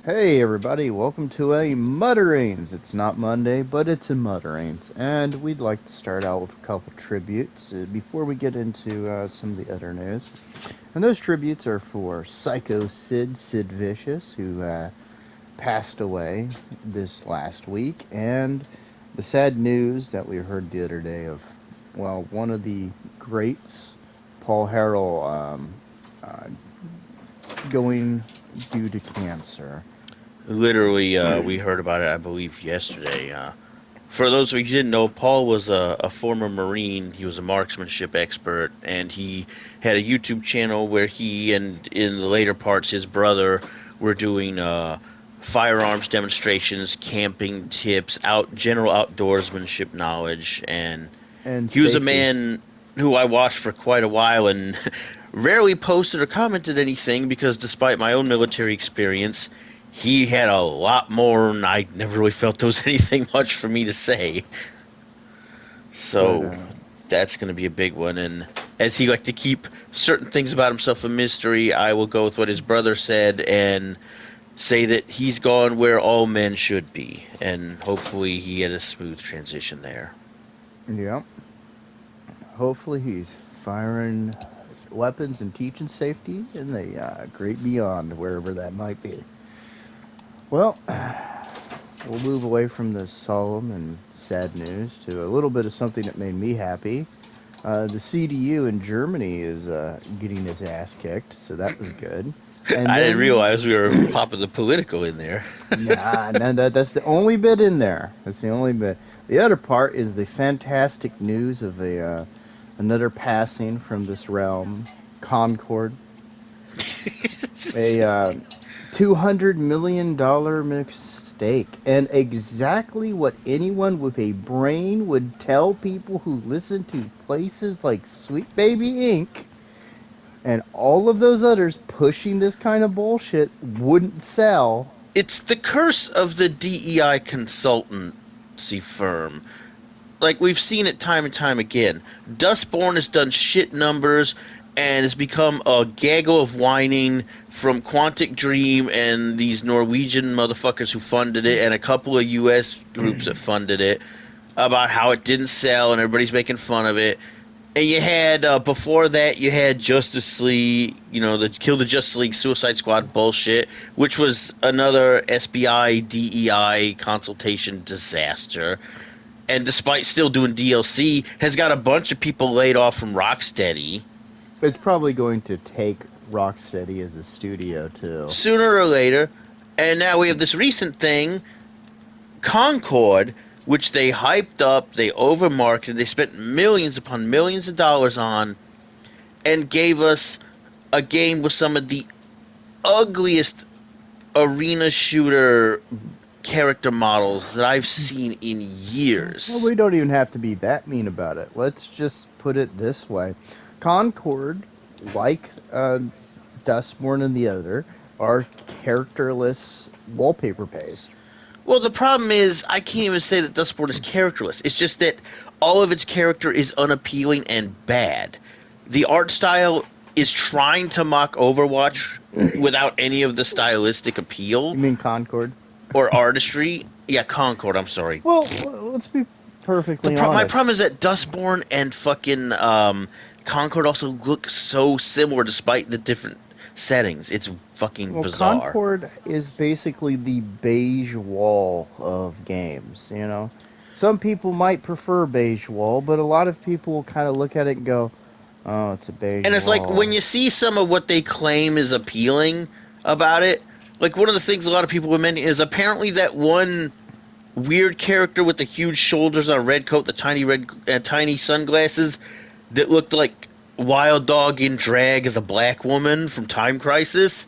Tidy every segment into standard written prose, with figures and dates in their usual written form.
Hey everybody, welcome to a Mutterings. It's not Monday, but it's a Mutterings. And we'd like to start out with a couple tributes before we get into some of the other news. And those tributes are for Psycho Sid Vicious, who passed away this last week. And the sad news that we heard the other day of, well, one of the greats, Paul Harrell, uh, going due to cancer. Literally, we heard about it, I believe, yesterday. For those of you who didn't know, Paul was a former Marine. He was a marksmanship expert, and he had a YouTube channel where he and, in the later parts, his brother were doing firearms demonstrations, camping tips, general outdoorsmanship knowledge, and And he was a safety. man who I watched for quite a while and rarely posted or commented anything because, despite my own military experience, he had a lot more, and I never really felt there was anything much for me to say. But So that's going to be a big one. And as he liked to keep certain things about himself a mystery, I will go with what his brother said and say that he's gone where all men should be. And hopefully he had a smooth transition there. yeah, hopefully he's firing weapons and teaching safety in the great beyond, wherever that might be. Well, we'll move away from the solemn and sad news to a little bit of something that made me happy. The CDU in Germany is getting its ass kicked, so that was good. And I didn't then, realize we were popping the political in there. nah, no, that's the only bit in there. That's the only bit. The other part is the fantastic news of another passing from this realm, Concord, a $200 million mistake, and exactly what anyone with a brain would tell people who listen to places like Sweet Baby Inc. and all of those others pushing this kind of bullshit wouldn't sell. It's the curse of the DEI consultancy firm. Like, we've seen it time and time again. Dustborn has done shit numbers and has become a gaggle of whining from Quantic Dream and these Norwegian motherfuckers who funded it and a couple of US groups that funded it about how it didn't sell and everybody's making fun of it. And you had before that, you had Justice League, the Kill the Justice League Suicide Squad bullshit, which was another SBI DEI consultation disaster. And despite still doing DLC, has got a bunch of people laid off from Rocksteady It's probably going to take Rocksteady as a studio too. sooner or later. And now we have this recent thing, Concord, which they hyped up, they overmarketed, they spent millions upon millions of dollars on, and gave us a game with some of the ugliest arena shooter character models that I've seen in Well, years. we don't even have to be that mean about it. Let's just put it this way: Concord, like Dustborn and the other, are characterless wallpaper paste. Well, the problem is I can't even say that Dustborn is characterless. It's just that all of its character is unappealing and bad. The art style is trying to mock Overwatch without any of the stylistic appeal You mean Concord? or artistry. Yeah, Concord. I'm sorry. Well, let's be perfectly My honest. problem is that Dustborn and fucking Concord also look so similar despite the different settings. It's fucking Well, bizarre. Concord is basically the beige wall of games, you know? Some people might prefer beige wall, but a lot of people will kind of look at it and go, oh, it's a beige And it's like wall. when you see some of what they claim is appealing about it, like one of the things a lot of people would mention is apparently that one weird character with the huge shoulders on a red coat, the tiny sunglasses that looked like Wild Dog in drag as a black woman from Time Crisis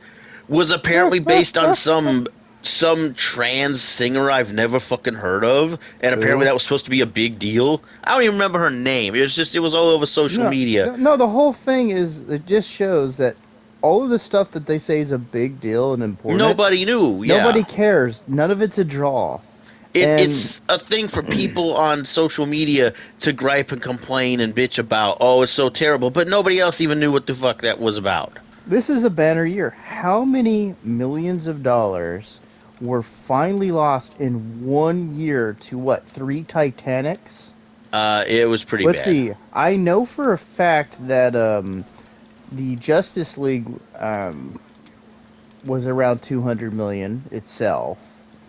was apparently based on some trans singer I've never fucking heard of, and apparently Who? that was supposed to be a big deal. I don't even remember her name. It was all over social No, media. no, the whole thing is, it just shows that all of the stuff that they say is a big deal and important, Nobody knew, nobody yeah. cares. None of it's a draw. And It's a thing for people on social media to gripe and complain and bitch about. Oh, it's so terrible, but nobody else even knew what the fuck that was about. this is a banner year. How many millions of dollars were finally lost in 1 year to what? 3 Titanics? It was pretty Let's bad. see. I know for a fact that the Justice League was around 200 million itself.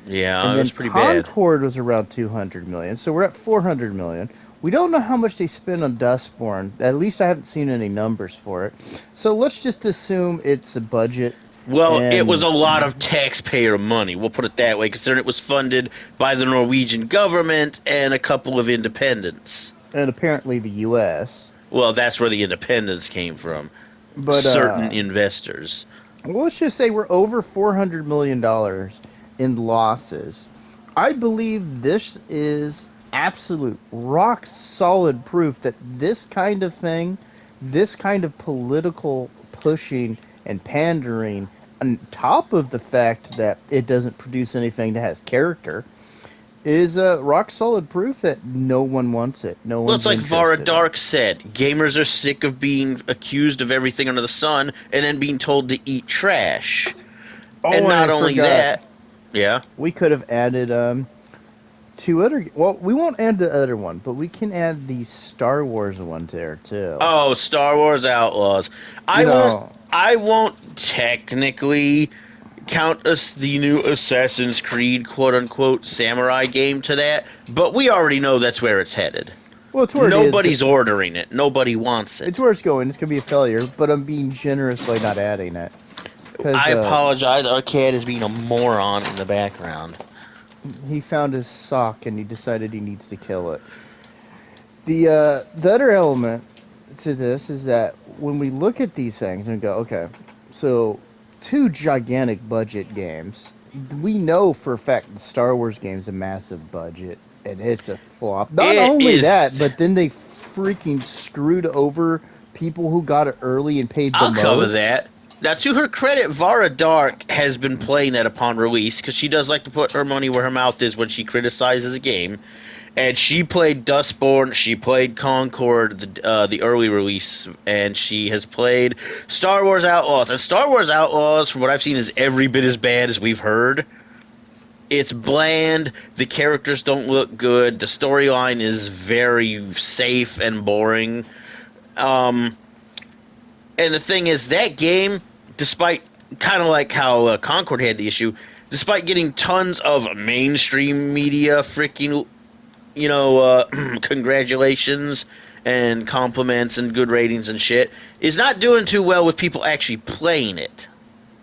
Yeah, And it was then pretty bad. Concord was around 200 million. So we're at 400 million. We don't know how much they spent on Dustborn. At least I haven't seen any numbers for it. So let's just assume it's a budget. Well, it was And a lot of taxpayer money. We'll put it that way, considering it was funded by the Norwegian government and a couple of independents. and apparently the US. Well, that's where the independence came from. But Certain investors. well, let's just say we're over $400 million in losses. I believe this is absolute rock solid proof that this kind of thing, this kind of political pushing and pandering, on top of the fact that it doesn't produce anything that has character, is rock solid proof that no one wants it. No Well, it's one's like Vara interested in it. Dark said. Gamers are sick of being accused of everything under the sun and then being told to eat trash. And Oh, and I not only forgot. that, yeah. We could have added two other. Well, we won't add the other one, but we can add the Star Wars one there too. Oh, Star Wars Outlaws. You I won't. know, I won't technically count us the new Assassin's Creed quote unquote samurai game to that, but we already know that's where it's headed. well, it's where it is. Nobody's ordering it. Nobody wants It's it. where it's going. It's gonna be a failure, but I'm being generous by not adding it because I apologize. Our cat is being a moron in the background. he found his sock and he decided he needs to kill it. The other element to this is that when we look at these things and go, okay, so two gigantic budget games, we know for a fact the Star Wars game's a massive budget and it's a flop. Not It only is. that, but then they freaking screwed over people who got it early and paid the I'll cover most. that. Now, to her credit, Vara Dark has been playing that upon release because she does like to put her money where her mouth is when she criticizes a game. And she played Dustborn, she played Concord, the early release, and she has played Star Wars Outlaws. And Star Wars Outlaws, from what I've seen, is every bit as bad as we've heard. It's bland, the characters don't look good, the storyline is very safe and boring. Um, and the thing is, that game, despite kind of like how Concord had the issue, despite getting tons of mainstream media freaking congratulations and compliments and good ratings and shit, is not doing too well with people actually playing it.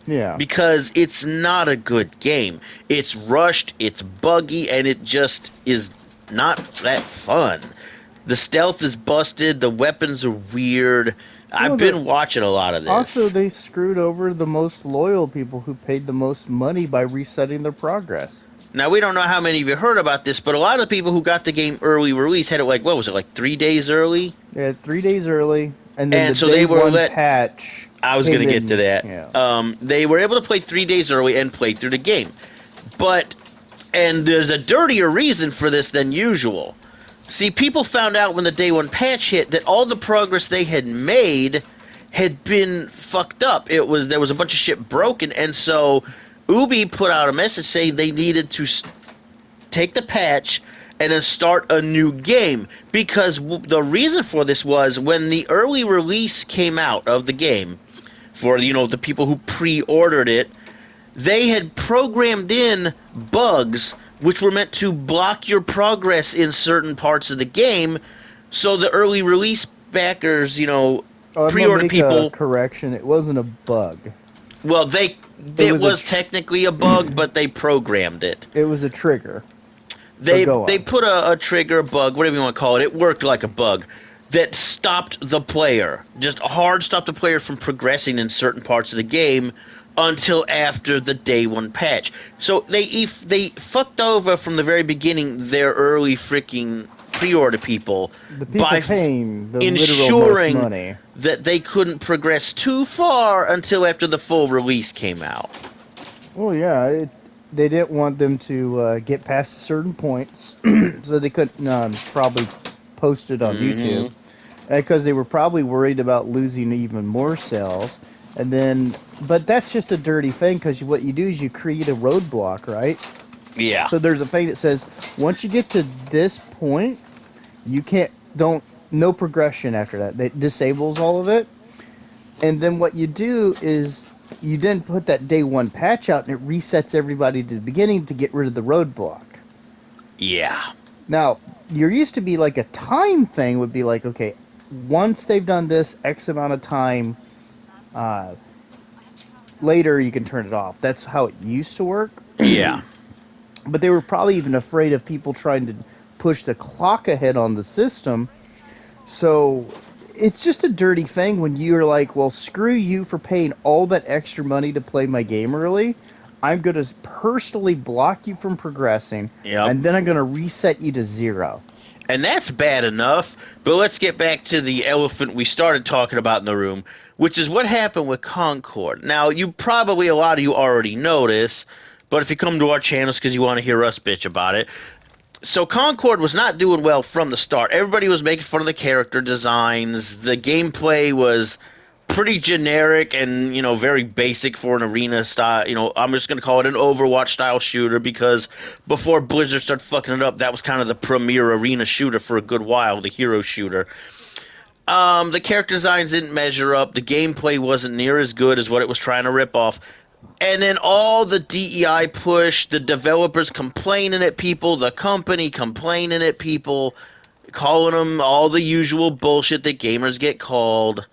Yeah. Because it's not a good game. It's rushed, it's buggy, and it just is not that fun. The stealth is busted, the weapons are weird. I've Well, been watching a lot of this. also, they screwed over the most loyal people who paid the most money by resetting their progress. Now, we don't know how many of you heard about this, but a lot of the people who got the game early release had it like, what was it, like 3 days early? Yeah, 3 days early, and then And the so day they were one let. patch. I was came going to get to in- that. Yeah. They were able to play 3 days early and play through the game. And there's a dirtier reason for this than usual. See, people found out when the day one patch hit that all the progress they had made had been fucked up. There was a bunch of shit broken, and so Ubi put out a message saying they needed to take the patch and then start a new game, because the reason for this was when the early release came out of the game for the people who pre-ordered it, they had programmed in bugs which were meant to block your progress in certain parts of the game, so the early release backers, Oh, I'm gonna pre-order make people. a correction. It wasn't a bug. Well, it was a was technically a bug, but they programmed it. It was a trigger. They go they on. put a trigger, bug, whatever you want to call it. It worked like a bug that stopped the player, just hard stopped the player from progressing in certain parts of the game until after the day one patch. So they fucked over from the very beginning their early freaking pre-order people The people by paying the literal most ensuring money. that they couldn't progress too far until after the full release came out. Well, yeah, they didn't want them to get past certain points, so they couldn't probably post it on YouTube, Mm-hmm. because they were probably worried about losing even more sales. And then, but that's just a dirty thing because what you do is you create a roadblock, right? Yeah. So there's a thing that says once you get to this point, you can't, don't, no progression after that. That disables all of it. And then what you do is you then put that day one patch out and it resets everybody to the beginning to get rid of the roadblock. Yeah. Now, there used to be like a time thing would be like, okay, once they've done this X amount of time, uh, later you can turn it off. That's how it used to work. Yeah. But they were probably even afraid of people trying to push the clock ahead on the system. So it's just a dirty thing when you're like, well, screw you for paying all that extra money to play my game early. I'm going to personally block you from progressing, Yep. and then I'm going to reset you to 0. And that's bad enough, but let's get back to the elephant we started talking about in the room, which is what happened with Concord. Now, you probably, a lot of you already know this, but if you come to our channels because you want to hear us bitch about it. So Concord was not doing well from the start. Everybody was making fun of the character designs. The gameplay was pretty generic and, very basic for an arena style. I'm just going to call it an Overwatch style shooter because before Blizzard started fucking it up, that was kind of the premier arena shooter for a good while, the hero shooter. The character designs didn't measure up. The gameplay wasn't near as good as what it was trying to rip off. And then all the DEI push, the developers complaining at people, the company complaining at people, calling them all the usual bullshit that gamers get called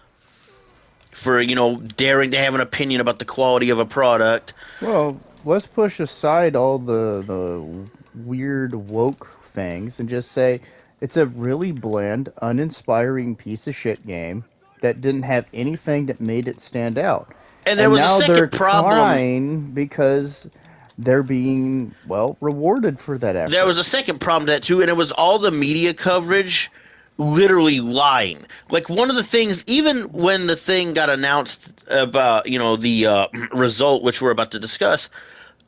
for, daring to have an opinion about the quality of a product. Well, let's push aside all the weird woke things and just say it's a really bland, uninspiring piece of shit game that didn't have anything that made it stand out. And there And was a now they're second problem. crying because they're being, well, rewarded for that There effort. was a second problem to that too, and it was all the media coverage literally lying. Like one of the things, even when the thing got announced about, the result, which we're about to discuss,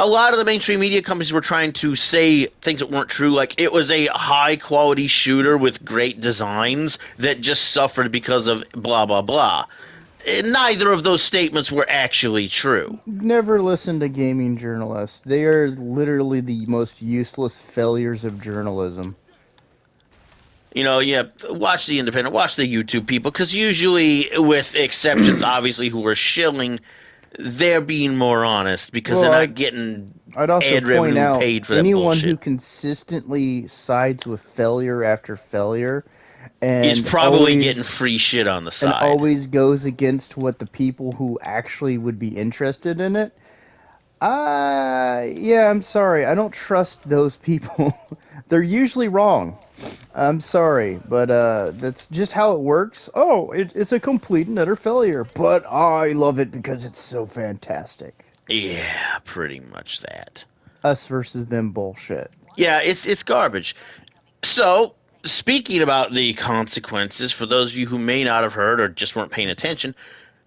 a lot of the mainstream media companies were trying to say things that weren't true. Like it was a high quality shooter with great designs that just suffered because of blah, blah, blah. Neither of those statements were actually true. Never listen to gaming journalists. They are literally the most useless failures of journalism. Yeah, watch the independent, watch the YouTube people, because usually, with exceptions, obviously, who are shilling, they're being more honest because they're Well, not getting I'd also ad point revenue out paid for that anyone who bullshit. consistently sides with failure after failure It's and probably getting always free shit on the side. goes against what the people who actually would be interested in it. Yeah, I'm sorry. I don't trust those people. They're usually wrong. I'm sorry, but that's just how it works. Oh, it's a complete and utter failure, but I love it because it's so fantastic. Yeah, pretty much that. Us versus them bullshit. Yeah, it's garbage. So, speaking about the consequences, for those of you who may not have heard or just weren't paying attention,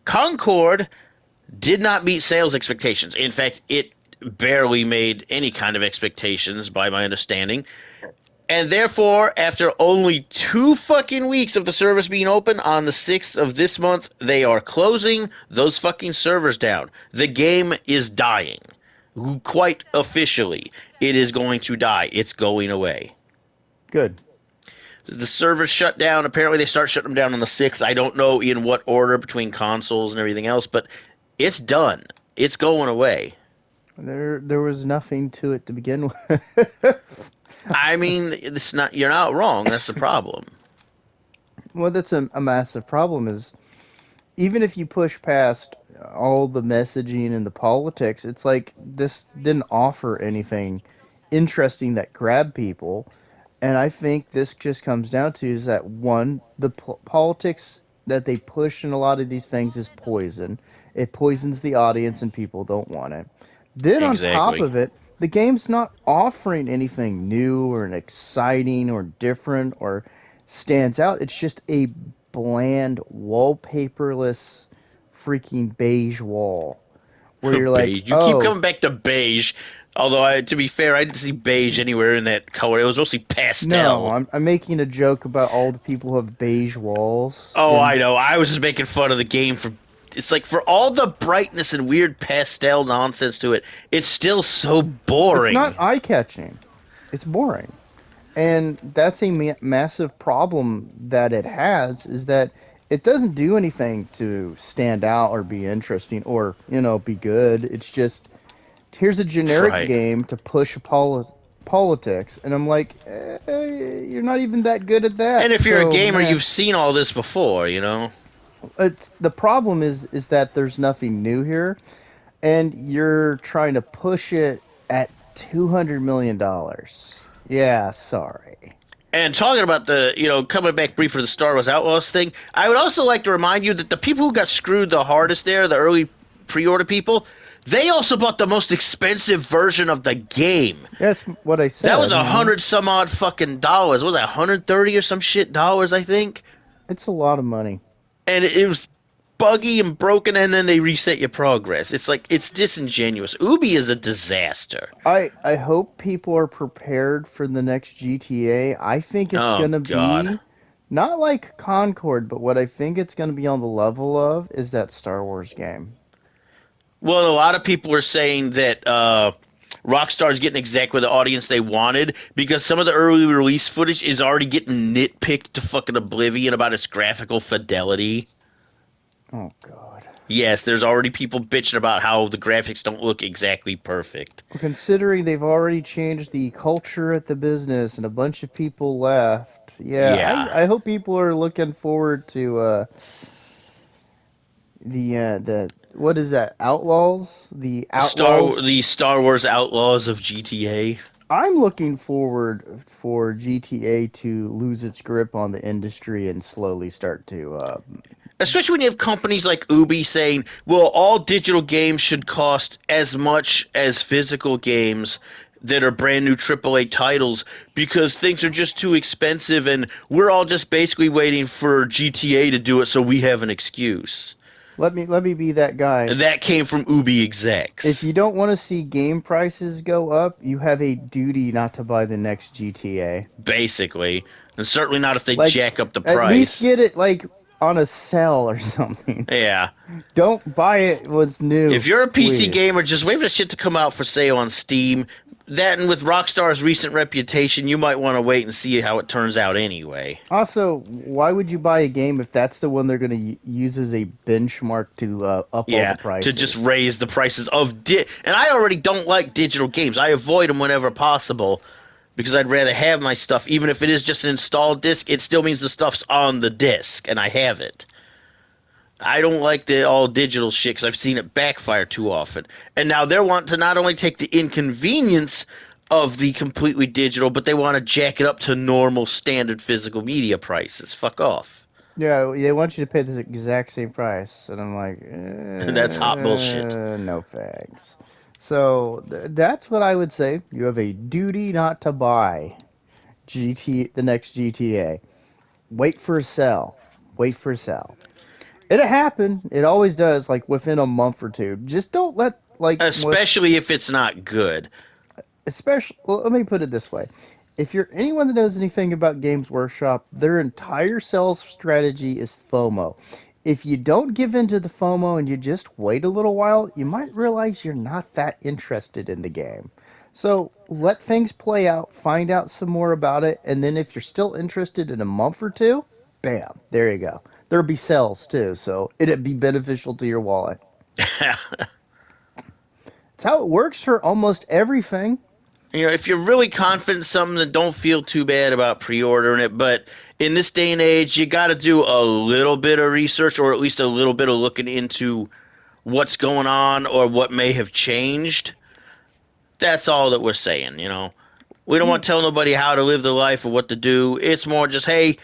Concord did not meet sales expectations. In fact, it barely made any kind of expectations, by my understanding. And therefore, after only 2 fucking weeks of the service being open on the 6th of this month, they are closing those fucking servers down. The game is dying. Quite officially, it is going to die. It's going away. Good. The servers shut down. Apparently, they start shutting them down on the 6th. I don't know in what order between consoles and everything else, but it's done. It's going away. There was nothing to it to begin with. I mean, it's not. You're not wrong. That's the problem. Well, that's a massive problem. Is even if you push past all the messaging and the politics, it's like this didn't offer anything interesting that grabbed people. And I think this just comes down to is that one, the politics that they push in a lot of these things is poison. It poisons the audience and people don't want it. Then on top Exactly. of it, the game's not offering anything new or exciting or different or stands out. It's just a bland, wallpaperless, freaking beige wall where you're like, Beige. You keep oh, coming back to beige. Although, to be fair, I didn't see beige anywhere in that color. It was mostly no, pastel. I'm making a joke about all the people who have beige walls. Oh, And I know. I was just making fun of the game for it's like for all the brightness and weird pastel nonsense to it, it's still so It's boring. not eye-catching. It's boring. And that's a massive problem that it has is that it doesn't do anything to stand out or be interesting or, be good. It's just here's a generic Right. game to push politics, and I'm like, you're not even that good at And that. if you're a So, gamer, man, you've seen all this before, it's the problem is that there's nothing new here, and you're trying to push it at $200 million. Yeah, sorry. And talking about coming back briefly to the Star Wars Outlaws thing, I would also like to remind you that the people who got screwed the hardest there, the early pre-order people, they also bought the most expensive version of the game. That's what I That was said. 100 some odd fucking dollars. What was that, 130 or some shit dollars, I think? It's a lot of money. And it was buggy and broken, and then they reset your progress. It's like, it's disingenuous. Ubi is a disaster. I hope people are prepared for the next GTA. I think it's Oh, gonna God. be not like Concord, but what I think it's gonna be on the level of is that Star Wars game. Well, a lot of people are saying that Rockstar's getting exactly the audience they wanted because some of the early release footage is already getting nitpicked to fucking oblivion about its graphical fidelity. Oh God. Yes, there's already people bitching about how the graphics don't look exactly perfect. Well, considering they've already changed the culture at the business and a bunch of people left, yeah, Yeah. I hope people are looking forward to the what is that? Outlaws? The The Outlaws. Star Wars Outlaws of GTA. I'm looking forward for GTA to lose its grip on the industry and slowly start to Especially when you have companies like Ubi saying, well, all digital games should cost as much as physical games that are brand new AAA titles because things are just too expensive and we're all just basically waiting for GTA to do it so we have an excuse. let me be that guy. And that came from Ubi If execs, you don't want to see game prices go up, you have a duty not to buy the next GTA. basically. And certainly not if they Like, jack up the at least price. get it like on a sale or something. Yeah. Don't buy it what's new, If you're a PC please. gamer, just wait for shit to come out for sale on Steam. That and with Rockstar's recent reputation, you might want to wait and see how it turns out anyway. Also, why would you buy a game if that's the one they're going to use as a benchmark to up all the Yeah, to just prices? raise the prices of and I already don't like digital games. I avoid them whenever possible because I'd rather have my stuff even if it is just an installed disc. It still means the stuff's on the disc and I have it. I don't like the all digital shit because I've seen it backfire too often. And now they're wanting to not only take the inconvenience of the completely digital, but they want to jack it up to normal standard physical media prices. Fuck off. Yeah, they want you to pay the exact same price, and I'm like, That's hot bullshit. no thanks. So that's what I would say. You have a duty not to buy the next GTA. Wait for a sale. Wait for a sale. It'll happen. It always does. Like within a month or two. Just don't let like with Especially if it's not good. especially. Well, let me put it this way: if you're anyone that knows anything about Games Workshop, their entire sales strategy is FOMO. If you don't give in to the FOMO and you just wait a little while, you might realize you're not that interested in the game. So let things play out, find out some more about it, and then if you're still interested in a month or two, bam, there you go. There'll be sales too, so it'd be beneficial to your wallet. It's how it works for almost everything. If you're really confident in something, then don't feel too bad about pre-ordering it. But in this day and age, you got to do a little bit of research, or at least a little bit of looking into what's going on or what may have changed. That's all that we're saying. We don't Yeah. want to tell nobody how to live their life or what to do. It's more just, hey,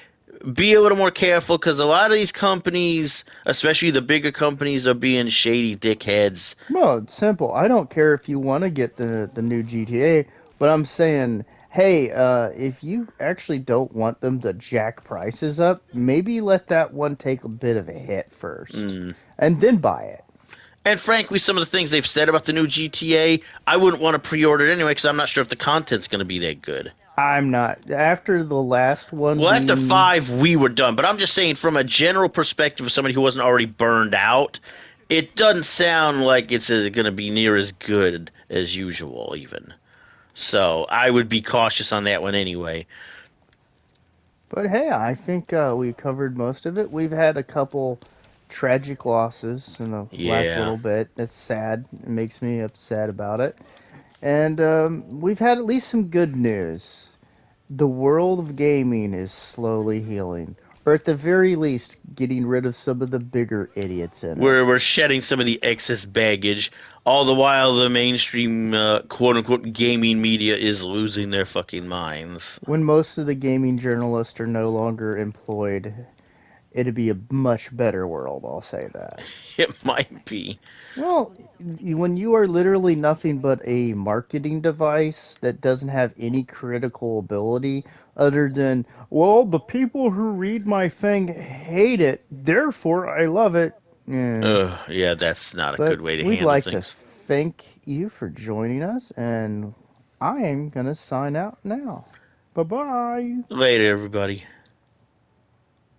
be a little more careful because a lot of these companies, especially the bigger companies, are being shady dickheads. Well, it's simple. I don't care if you want to get the new GTA, but I'm saying, hey, if you actually don't want them to jack prices up, maybe let that one take a bit of a hit first, Mm. and then buy it. And frankly, some of the things they've said about the new GTA, I wouldn't want to pre-order it anyway because I'm not sure if the content's going to be that good. I'm not. After the last one Well, after being, 5, we were done. But I'm just saying, from a general perspective of somebody who wasn't already burned out, it doesn't sound like it's going to be near as good as usual, even. So I would be cautious on that one anyway. but hey, I think we covered most of it. We've had a couple tragic losses in the last Yeah. little bit. That's sad. It makes me upset about it. And we've had at least some good news. The world of gaming is slowly healing, or at the very least, getting rid of some of the bigger idiots in it. We're shedding some of the excess baggage, all the while the mainstream quote unquote gaming media is losing their fucking minds. When most of the gaming journalists are no longer employed, it'd be a much better world, I'll say that. It might be. Well, when you are literally nothing but a marketing device that doesn't have any critical ability other than, well, the people who read my thing hate it, therefore I love it. Yeah. Yeah, that's not a good But way to we'd handle like to things. thank you for joining us, and I am going to sign out now. Bye bye. Later, everybody.